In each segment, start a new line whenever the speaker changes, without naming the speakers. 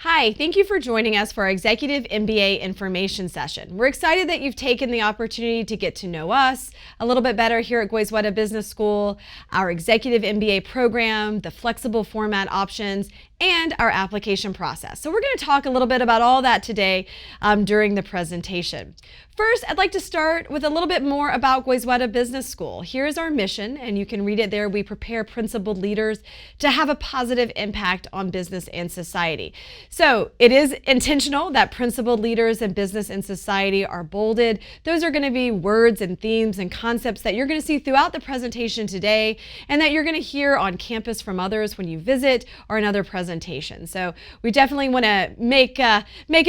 Hi, thank you for joining us for our Executive MBA information session. We're excited that you've taken the opportunity to get to know us a little bit better here at Goizueta Business School, our Executive MBA program, the flexible format options, and our application process. So we're going to talk a little bit about all that today during the presentation. First, I'd like to start with a little bit more about Goizueta Business School. Here's our mission, and you can read it there. We prepare principled leaders to have a positive impact on business and society. So it is intentional that principled leaders in business and society are bolded. Those are going to be words and themes and concepts that you're going to see throughout the presentation today and that you're going to hear on campus from others when you visit or in other presentations. So we definitely want to make a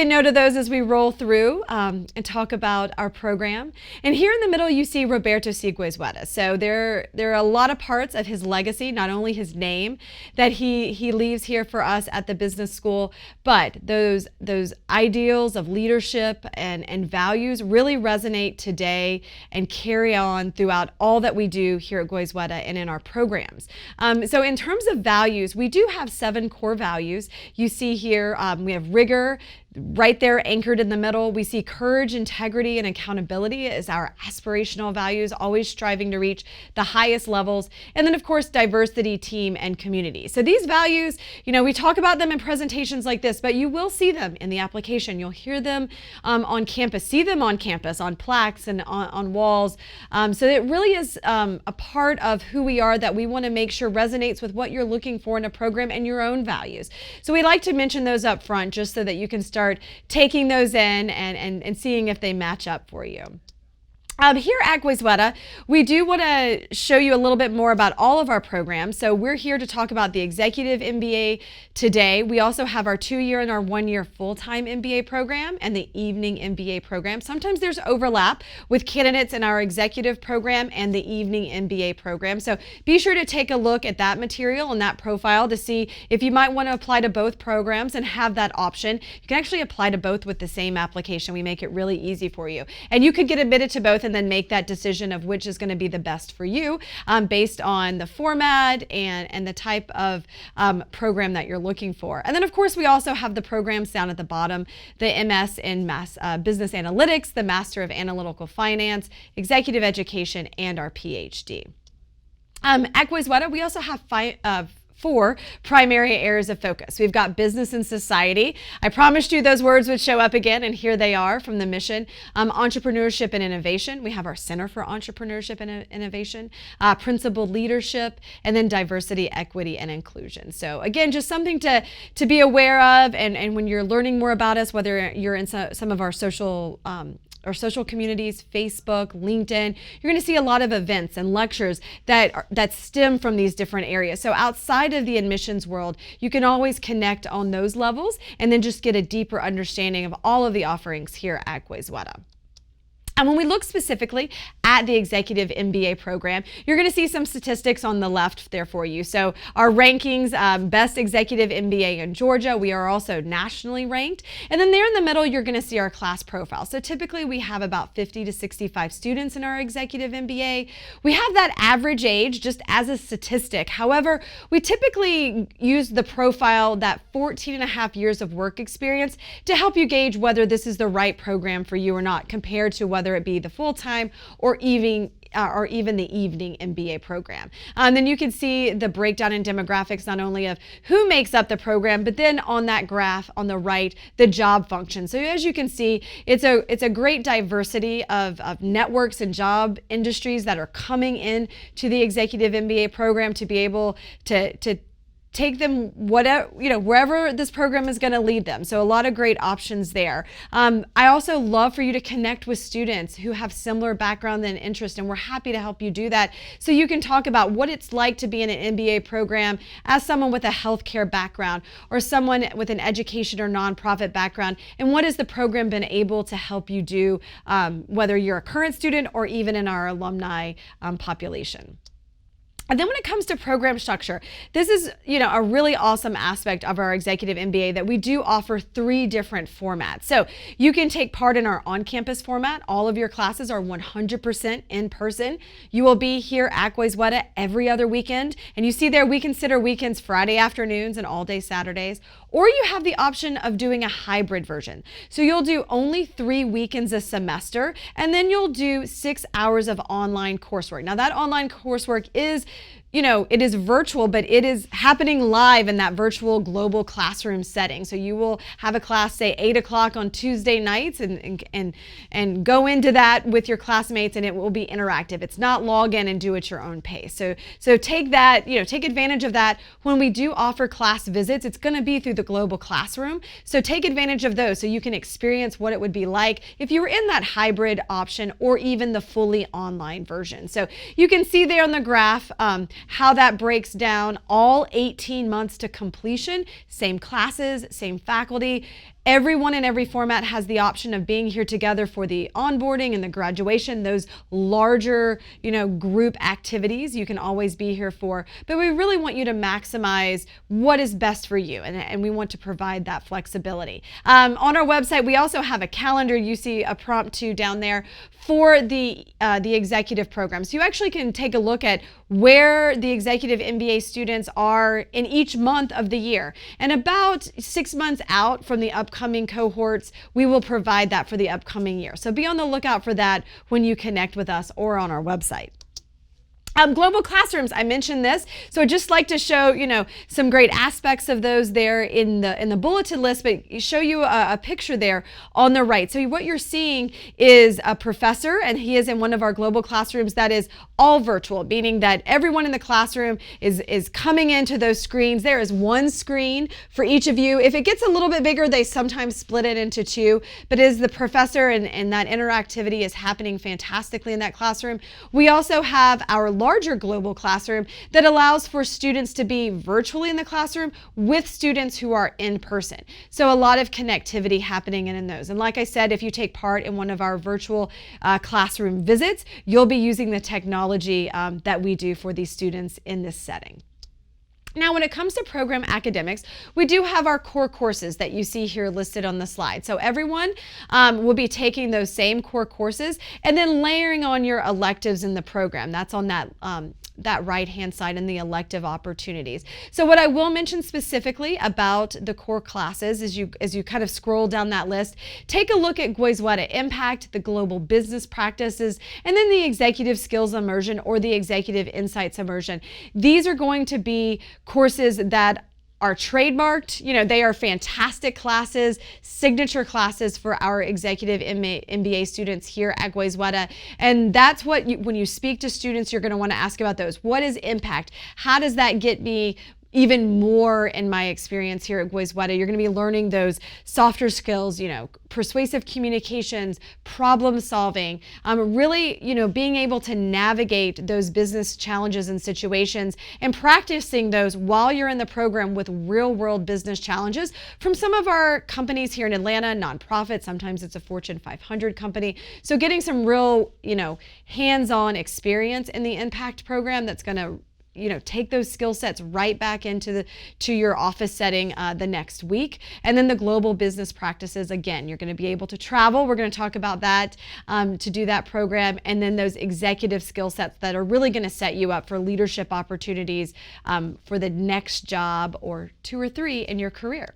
note of those as we roll through and talk about our program. And here in the middle, you see Roberto C. Goizueta. So there are a lot of parts of his legacy, not only his name that he leaves here for us at the business school, but those ideals of leadership and values really resonate today and carry on throughout all that we do here at Goizueta and in our programs. So in terms of values, we do have 7 core values. You see here, we have rigor, right there anchored in the middle. We see courage, integrity, and accountability as our aspirational values, always striving to reach the highest levels. And then, of course, diversity, team, and community. So these values, we talk about them in presentations like this, but you will see them in the application. You'll hear them on campus, see them on campus, on plaques and on walls. So it really is a part of who we are that we want to make sure resonates with what you're looking for in a program and your own values. So we like to mention those up front just so that you can start taking those in and seeing if they match up for you. Here at Goizueta, we do want to show you a little bit more about all of our programs. So we're here to talk about the Executive MBA today. We also have our 2-year and our 1-year full-time MBA program and the evening MBA program. Sometimes there's overlap with candidates in our executive program and the evening MBA program. So be sure to take a look at that material and that profile to see if you might want to apply to both programs and have that option. You can actually apply to both with the same application. We make it really easy for you. And you could get admitted to both and then make that decision of which is going to be the best for you based on the format and the type of program that you're looking for. And then, of course, we also have the programs down at the bottom, the MS in Business Analytics, the Master of Analytical Finance, Executive Education, and our PhD. At Goizueta, we also have 4 primary areas of focus. We've got business and society. I promised you those words would show up again, and here they are from the mission. Entrepreneurship and innovation. We have our Center for Entrepreneurship and Innovation, principled leadership, and then diversity, equity, and inclusion. So again, just something to be aware of, and when you're learning more about us, whether you're in some of our social communities, Facebook, LinkedIn, you're going to see a lot of events and lectures that stem from these different areas. So outside of the admissions world, you can always connect on those levels and then just get a deeper understanding of all of the offerings here at Goizueta. And when we look specifically at the Executive MBA program, you're going to see some statistics on the left there for you. So our rankings, best Executive MBA in Georgia, we are also nationally ranked. And then there in the middle, you're going to see our class profile. So typically we have about 50 to 65 students in our Executive MBA. We have that average age just as a statistic. However, we typically use the profile, that 14 and a half years of work experience, to help you gauge whether this is the right program for you or not, compared to whether it be the full-time or even the evening MBA program. Then you can see the breakdown in demographics, not only of who makes up the program, but then on that graph on the right, the job function. So as you can see, it's a great diversity of networks and job industries that are coming in to the Executive MBA program to be able to take them wherever this program is going to lead them. So a lot of great options there. I also love for you to connect with students who have similar background and interest, and we're happy to help you do that. So you can talk about what it's like to be in an MBA program as someone with a healthcare background or someone with an education or nonprofit background, and what has the program been able to help you do, whether you're a current student or even in our alumni population. And then when it comes to program structure, this is, a really awesome aspect of our Executive MBA that we do offer 3 different formats. So you can take part in our on-campus format. All of your classes are 100% in person. You will be here at Goizueta every other weekend. And you see there, we consider weekends Friday afternoons and all day Saturdays. Or you have the option of doing a hybrid version. So you'll do only 3 weekends a semester, and then you'll do 6 hours of online coursework. Now that online coursework is, it is virtual, but it is happening live in that virtual global classroom setting. So you will have a class, say 8 o'clock on Tuesday nights, and go into that with your classmates, and it will be interactive. It's not log in and do at your own pace. So take that, take advantage of that. When we do offer class visits, it's going to be through the global classroom. So take advantage of those so you can experience what it would be like if you were in that hybrid option or even the fully online version. So you can see there on the graph how that breaks down all 18 months to completion, same classes, same faculty. Everyone in every format has the option of being here together for the onboarding and the graduation, those larger, group activities you can always be here for. But we really want you to maximize what is best for you, and we want to provide that flexibility. On our website, we also have a calendar. You see a prompt to down there for the executive program. So you actually can take a look at where the Executive MBA students are in each month of the year. And about 6 months out from the upcoming cohorts, we will provide that for the upcoming year. So be on the lookout for that when you connect with us or on our website. Global classrooms, I mentioned this, so I'd just like to show, some great aspects of those there in the bulletin list, but show you a picture there on the right. So what you're seeing is a professor, and he is in one of our global classrooms that is all virtual, meaning that everyone in the classroom is coming into those screens. There is one screen for each of you. If it gets a little bit bigger, they sometimes split it into 2, but as the professor and that interactivity is happening fantastically in that classroom. We also have our larger global classroom that allows for students to be virtually in the classroom with students who are in person. So a lot of connectivity happening in those. And like I said, if you take part in one of our virtual classroom visits, you'll be using the technology that we do for these students in this setting. Now, when it comes to program academics, we do have our core courses that you see here listed on the slide. So everyone will be taking those same core courses and then layering on your electives in the program. That's on that right-hand side in the elective opportunities. So what I will mention specifically about the core classes as you kind of scroll down that list, take a look at Goizueta Impact, the Global Business Practices, and then the Executive Skills Immersion or the Executive Insights Immersion. These are going to be courses that are trademarked. They are fantastic classes, signature classes for our Executive MBA students here at Goizueta. And that's what, when you speak to students, you're going to want to ask about those. What is impact? How does that get me even more in my experience here at Goizueta? You're going to be learning those softer skills, persuasive communications, problem solving, really, being able to navigate those business challenges and situations and practicing those while you're in the program with real world business challenges from some of our companies here in Atlanta, nonprofit, sometimes it's a Fortune 500 company. So getting some real, hands-on experience in the impact program that's going to take those skill sets right back into your office setting the next week. And then the global business practices, again, you're going to be able to travel. We're going to talk about that to do that program. And then those executive skill sets that are really going to set you up for leadership opportunities for the next job or 2 or 3 in your career.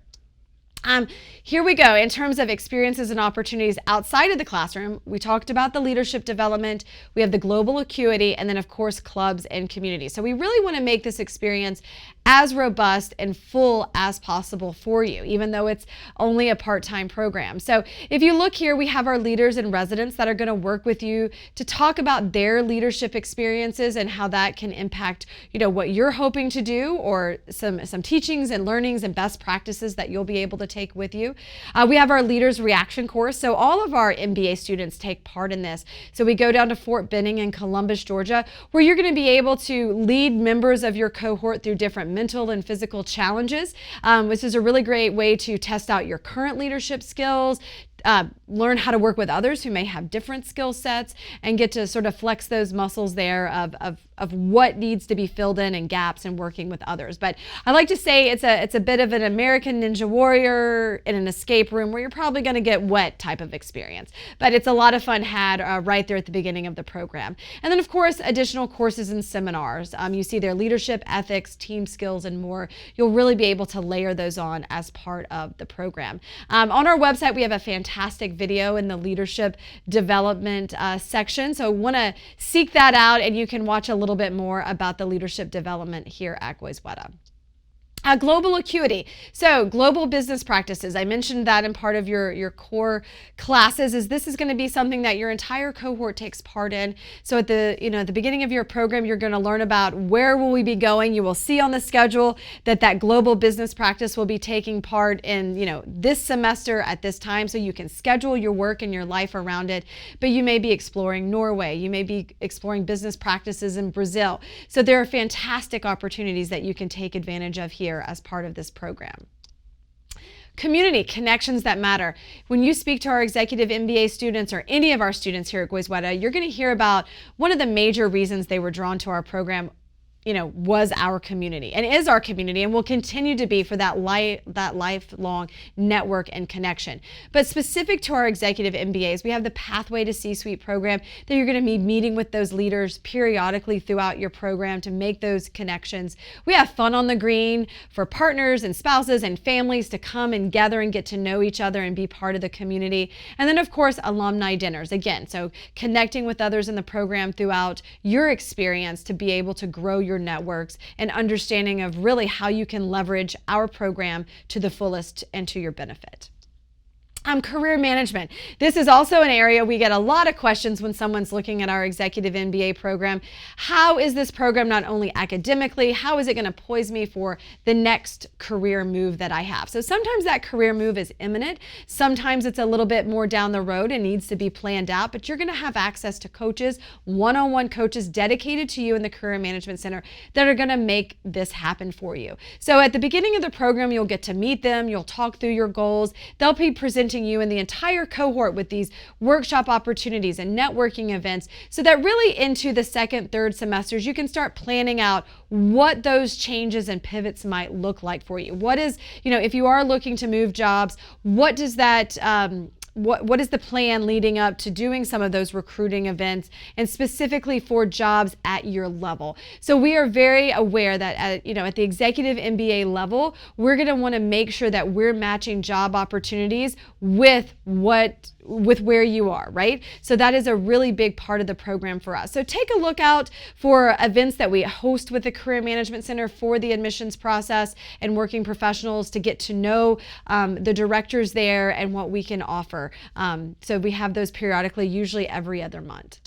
Here we go. In terms of experiences and opportunities outside of the classroom, we talked about the leadership development, we have the global acuity, and then of course clubs and community. So we really want to make this experience as robust and full as possible for you, even though it's only a part-time program. So if you look here, we have our leaders and residents that are going to work with you to talk about their leadership experiences and how that can impact, what you're hoping to do, or some teachings and learnings and best practices that you'll be able to take with you. We have our leaders reaction course. So all of our MBA students take part in this. So we go down to Fort Benning in Columbus, Georgia, where you're going to be able to lead members of your cohort through different mental and physical challenges. This is a really great way to test out your current leadership skills, learn how to work with others who may have different skill sets, and get to sort of flex those muscles there of of what needs to be filled in and gaps and working with others. But I like to say it's a bit of an American Ninja Warrior in an escape room where you're probably going to get wet type of experience. But it's a lot of fun had right there at the beginning of the program. And then, of course, additional courses and seminars. You see their leadership, ethics, team skills, and more. You'll really be able to layer those on as part of the program. On our website, we have a fantastic video in the leadership development section. So want to seek that out, and you can watch a little bit more about the leadership development here at Goizueta. Global acuity. So global business practices. I mentioned that in part of your core classes. This is going to be something that your entire cohort takes part in. So at the beginning of your program, you're going to learn about where will we be going. You will see on the schedule that global business practice will be taking part in this semester at this time. So you can schedule your work and your life around it. But you may be exploring Norway. You may be exploring business practices in Brazil. So there are fantastic opportunities that you can take advantage of here as part of this program. Community, connections that matter. When you speak to our Executive MBA students or any of our students here at Goizueta, you're going to hear about one of the major reasons they were drawn to our program was our community and is our community and will continue to be for that lifelong network and connection. But specific to our Executive MBAs, we have the Pathway to C-Suite program that you're going to be meeting with those leaders periodically throughout your program to make those connections. We have Fun on the Green for partners and spouses and families to come and gather and get to know each other and be part of the community. And then, of course, alumni dinners. Again, so connecting with others in the program throughout your experience to be able to grow your networks and understanding of really how you can leverage our program to the fullest and to your benefit. Career management. This is also an area we get a lot of questions when someone's looking at our Executive MBA program. How is this program not only academically, how is it going to poise me for the next career move that I have? So sometimes that career move is imminent. Sometimes it's a little bit more down the road and needs to be planned out, but you're going to have access to coaches, one-on-one coaches dedicated to you in the Career Management Center that are going to make this happen for you. So at the beginning of the program, you'll get to meet them, you'll talk through your goals, they'll be presenting you and the entire cohort with these workshop opportunities and networking events so that really into the second, third semesters, you can start planning out what those changes and pivots might look like for you. What is, if you are looking to move jobs, what does that, what is the plan leading up to doing some of those recruiting events and specifically for jobs at your level? So we are very aware that at the Executive MBA level, we're going to want to make sure that we're matching job opportunities with where you are, right? So that is a really big part of the program for us. So take a look out for events that we host with the Career Management Center for the admissions process and working professionals to get to know the directors there and what we can offer. So we have those periodically, usually every other month.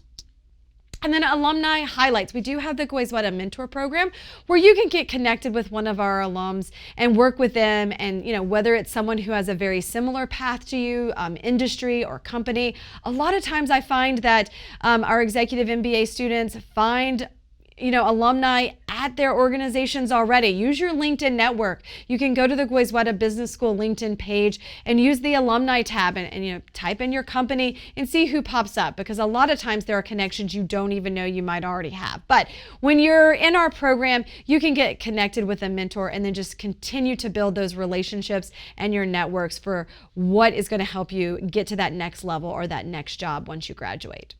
And then alumni highlights. We do have the Goizueta Mentor Program where you can get connected with one of our alums and work with them. And whether it's someone who has a very similar path to you, industry or company, a lot of times I find that our Executive MBA students find alumni at their organizations already. Use your LinkedIn network. You can go to the Goizueta Business School LinkedIn page and use the alumni tab and type in your company and see who pops up, because a lot of times there are connections you don't even know you might already have. But when you're in our program, you can get connected with a mentor and then just continue to build those relationships and your networks for what is going to help you get to that next level or that next job once you graduate.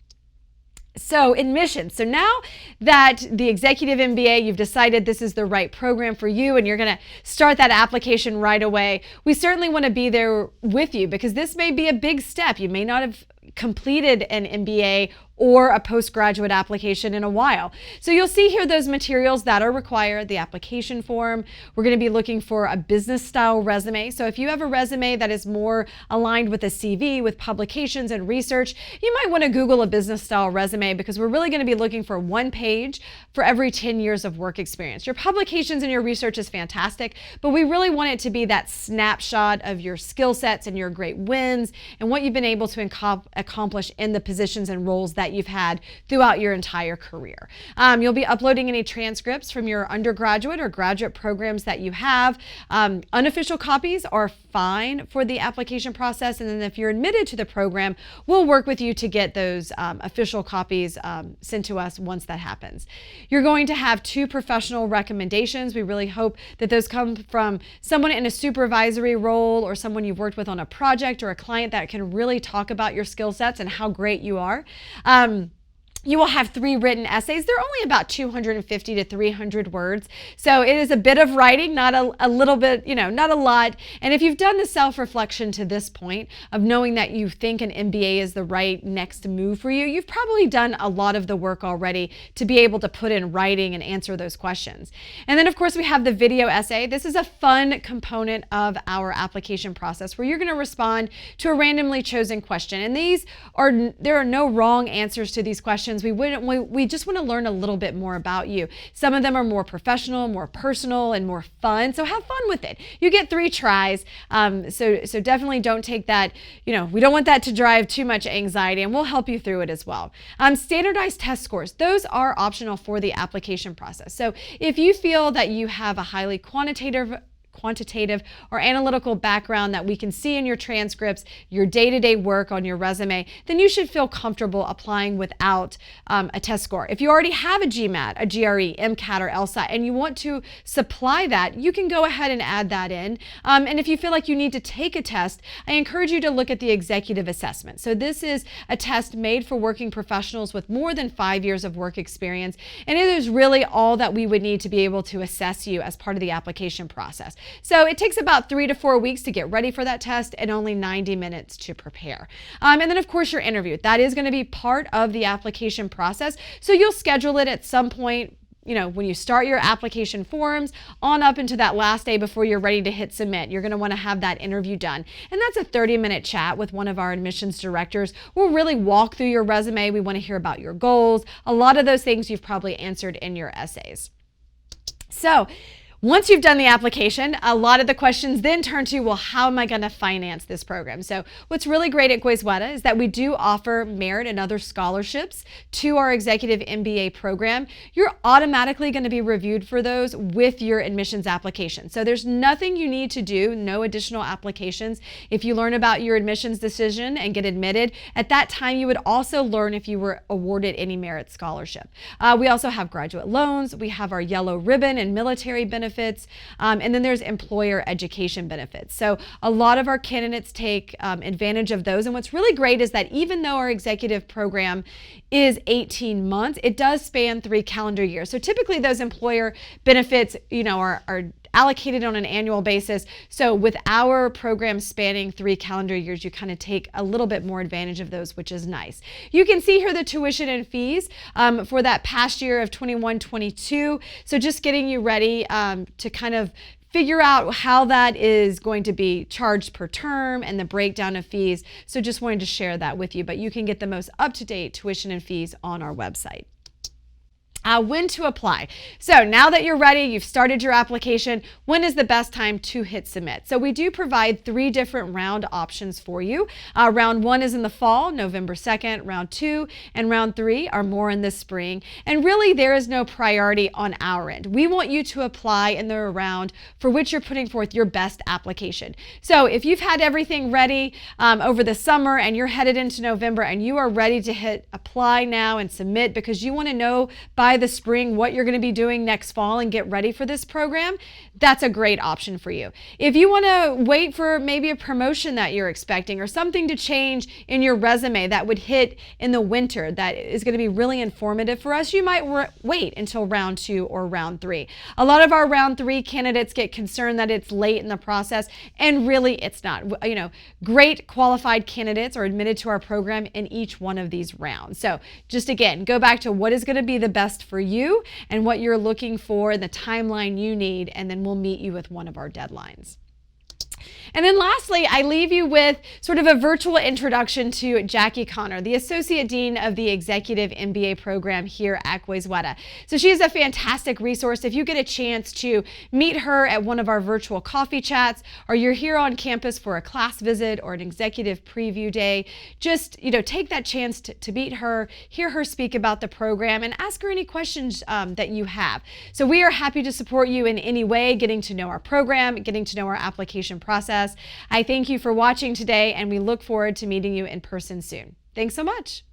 So admissions. So now that the Executive MBA, you've decided this is the right program for you and you're going to start that application right away, we certainly want to be there with you because this may be a big step. You may not have completed an MBA or a postgraduate application in a while. So you'll see here those materials that are required, the application form. We're going to be looking for a business style resume. So if you have a resume that is more aligned with a CV, with publications and research, you might want to Google a business style resume because we're really going to be looking for one page for every 10 years of work experience. Your publications and your research is fantastic, but we really want it to be that snapshot of your skill sets and your great wins and what you've been able to accomplish in the positions and roles that that you've had throughout your entire career. You'll be uploading any transcripts from your undergraduate or graduate programs that you have. Unofficial copies are fine for the application process, and then if you're admitted to the program, we'll work with you to get those official copies sent to us once that happens. You're going to have 2 professional recommendations. We really hope that those come from someone in a supervisory role or someone you've worked with on a project or a client that can really talk about your skill sets and how great you are. You will have 3 written essays. They're only about 250 to 300 words. So it is a bit of writing, not a little bit, not a lot. And if you've done the self-reflection to this point of knowing that you think an MBA is the right next move for you, you've probably done a lot of the work already to be able to put in writing and answer those questions. And then of course we have the video essay. This is a fun component of our application process where you're going to respond to a randomly chosen question. And there are no wrong answers to these questions. We just want to learn a little bit more about you. Some of them are more professional, more personal, and more fun. So have fun with it. You get 3 tries. So definitely don't take that, we don't want that to drive too much anxiety, and we'll help you through it as well. Standardized test scores, those are optional for the application process. So if you feel that you have a highly quantitative or analytical background that we can see in your transcripts, your day-to-day work on your resume, then you should feel comfortable applying without a test score. If you already have a GMAT, a GRE, MCAT, or LSAT, and you want to supply that, you can go ahead and add that in. And if you feel like you need to take a test, I encourage you to look at the executive assessment. So this is a test made for working professionals with more than 5 years of work experience, and it is really all that we would need to be able to assess you as part of the application process. So it takes about 3 to 4 weeks to get ready for that test and only 90 minutes to prepare. And then of course your interview. That is going to be part of the application process. So you'll schedule it at some point, when you start your application forms on up into that last day before you're ready to hit submit. You're going to want to have that interview done. And that's a 30-minute chat with one of our admissions directors. We'll really walk through your resume. We want to hear about your goals. A lot of those things you've probably answered in your essays. So once you've done the application, a lot of the questions then turn to, well, how am I going to finance this program? So what's really great at Goizueta is that we do offer merit and other scholarships to our Executive MBA program. You're automatically going to be reviewed for those with your admissions application. So there's nothing you need to do, no additional applications. If you learn about your admissions decision and get admitted, at that time you would also learn if you were awarded any merit scholarship. We also have graduate loans. We have our yellow ribbon and military benefits. And then there's employer education benefits. So a lot of our candidates take advantage of those. And what's really great is that even though our executive program is 18 months, it does span 3 calendar years. So typically those employer benefits, are allocated on an annual basis. So with our program spanning 3 calendar years, you kind of take a little bit more advantage of those, which is nice. You can see here the tuition and fees for that past year of 21-22. So just getting you ready to kind of figure out how that is going to be charged per term and the breakdown of fees. So just wanted to share that with you, but you can get the most up-to-date tuition and fees on our website. When to apply. So now that you're ready, you've started your application, when is the best time to hit submit? So we do provide 3 different round options for you. Round 1 is in the fall, November 2nd. Round 2 and round 3 are more in the spring. And really there is no priority on our end. We want you to apply in the round for which you're putting forth your best application. So if you've had everything ready over the summer and you're headed into November and you are ready to hit apply now and submit because you want to know by the spring what you're going to be doing next fall and get ready for this program, that's a great option for you. If you want to wait for maybe a promotion that you're expecting or something to change in your resume that would hit in the winter that is going to be really informative for us, you might wait until round 2 or round 3. A lot of our round 3 candidates get concerned that it's late in the process, and really it's not. Great qualified candidates are admitted to our program in each one of these rounds. So just again, go back to what is going to be the best for you and what you're looking for and the timeline you need, and then we'll meet you with one of our deadlines. And then lastly, I leave you with sort of a virtual introduction to Jackie Connor, the Associate Dean of the Executive MBA program here at Goizueta. So she is a fantastic resource. If you get a chance to meet her at one of our virtual coffee chats, or you're here on campus for a class visit or an executive preview day, just take that chance to meet her, hear her speak about the program, and ask her any questions that you have. So we are happy to support you in any way, getting to know our program, getting to know our application process. I thank you for watching today, and we look forward to meeting you in person soon. Thanks so much.